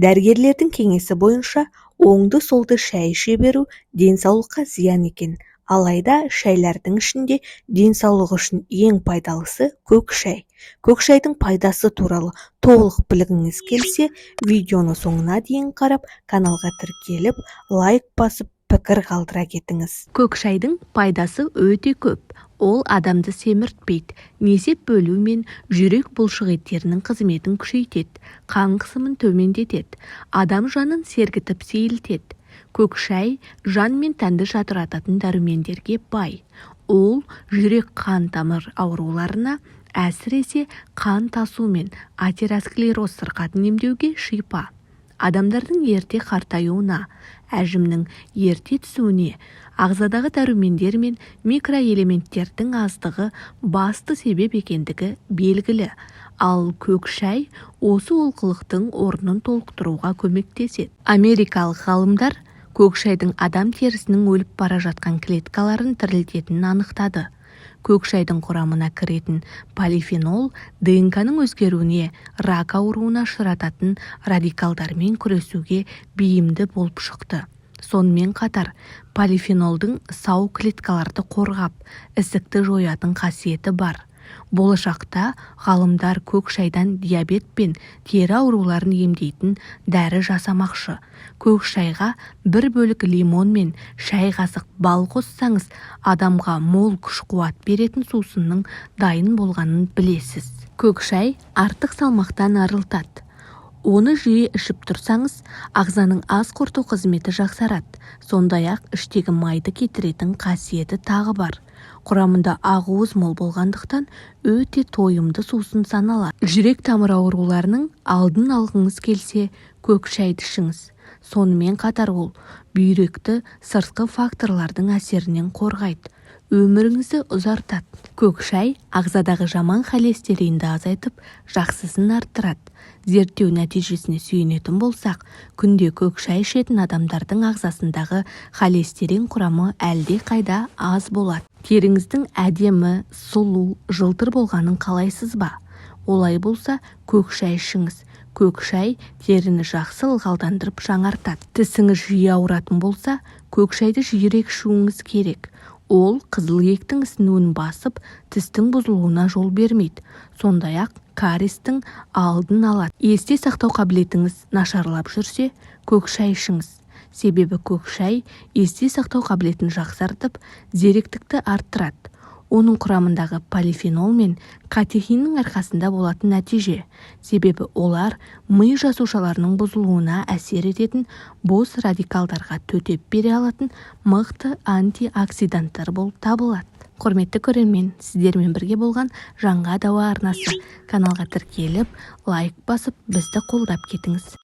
Дәрігерлердің кеңесі бойынша оңды-солды шай іше беру денсаулыққа зиян екен. Алайда шайлардың ішінде денсаулық үшін ең пайдалысы көк шай. Көк шайдың пайдасы туралы толық білгіңіз келсе, видеоны соңына дейін қарап, каналға тіркеліп, лайк басып, пікір қалдыра кетіңіз. Көк шайдың пайдасы өте көп. Ол адамды семіртпейді, несеп бөлу мен жүрек бұлшықеттерінің қызметін күшейтеді, қан қысымын төмендетеді, адам жанын сергітіп сейілтеді. Көк шай жан мен тәнді жатырататын дәрумендерге бай. Ол жүрек қан тамыр ауруларына, әсіресе қан тасу мен атеросклероз сырқатын емдеуге шипа. Адамдардың ерте қартаюына, әжімнің ерте түсуіне, ағзадағы дәрумендер мен микроэлементтердің аздығы басты себеп екендігі белгілі. Ал көк шай осы олқылықтың орнын толықтыруға көмектеседі. Америкалық ғалымдар көк шайдың адам терісінің өліп бара жатқан клеткаларын тірілтетінін анықтады. Көк шайдың құрамына кіретін полифенол ДНК-ның өзгеруіне, рак ауруына ұшырататын радикалдармен күресуге бейімді болып шықты. Сонымен қатар, полифенолдың сау клеткаларды қорғап, ісікті жоятын қасиеті бар. Болашақта ғалымдар көк шайдан диабет пен тері ауруларын емдейтін дәрі жасамақшы. Көк шайға бір бөлік лимон мен шай қасық бал қоссаңыз, адамға мол күш-қуат беретін сусынның дайын болғанын білесіз. Көк шай артық салмақтан арылтады. Оны жиі ішіп тұрсаңыз, ағзаның ас қорыту қызметі жақсарады. Сондай-ақ іштегі майды кетіретін қасиеті тағы бар. Құрамында ақуыз мол болғандықтан өте тойымды сусын саналады. Жүрек тамыр ауруларының алдын алғыңыз келсе, көк шайды ішіңіз. Сонымен қатар ол бүйректі сыртқы факторлардың әсерінен қорғайды, өміріңізді ұзартады. Көк шай ағзадағы жаман холестеринді азайтып, жақсысын арттырады. Зерттеу нәтижесіне сүйенетін болсақ, күнде көк шай ішетін адамдардың ағзасындағы холестерин құрамы әлде қайда аз болады. Теріңіздің әдемі, сұлу, жылтыр болғанын қалайсыз ба? Олай болса, көк шай ішіңіз. Көк шай теріні жақсы ылғалдандырып жаңартады. Тісіңіз жиі ауыратын болса, көк шайды жиірек ішуіңіз керек. Ол қызыл еттің ісінуін басып, тістің бұзылуына жол бермейді. Сондай-ақ кариестің алдын алады. Есте сақтау қабілетіңіз нашарлап жүрсе, көк шай ішіңіз. Себебі көк шай есте сақтау қабілетін жақсартып, зеректікті арттырады. Оның құрамындағы полифенол мен катехиннің арқасында болатын нәтиже. Себебі олар ми жасушаларының бұзылуына әсер ететін бос радикалдарға төтеп бере алатын мықты антиоксиданттар болып табылады. Құрметті көрермен, сіздермен бірге болған Жанға Дауа арнасы. Каналға тіркеліп, лайк басып, бізді қолдап кетіңіз.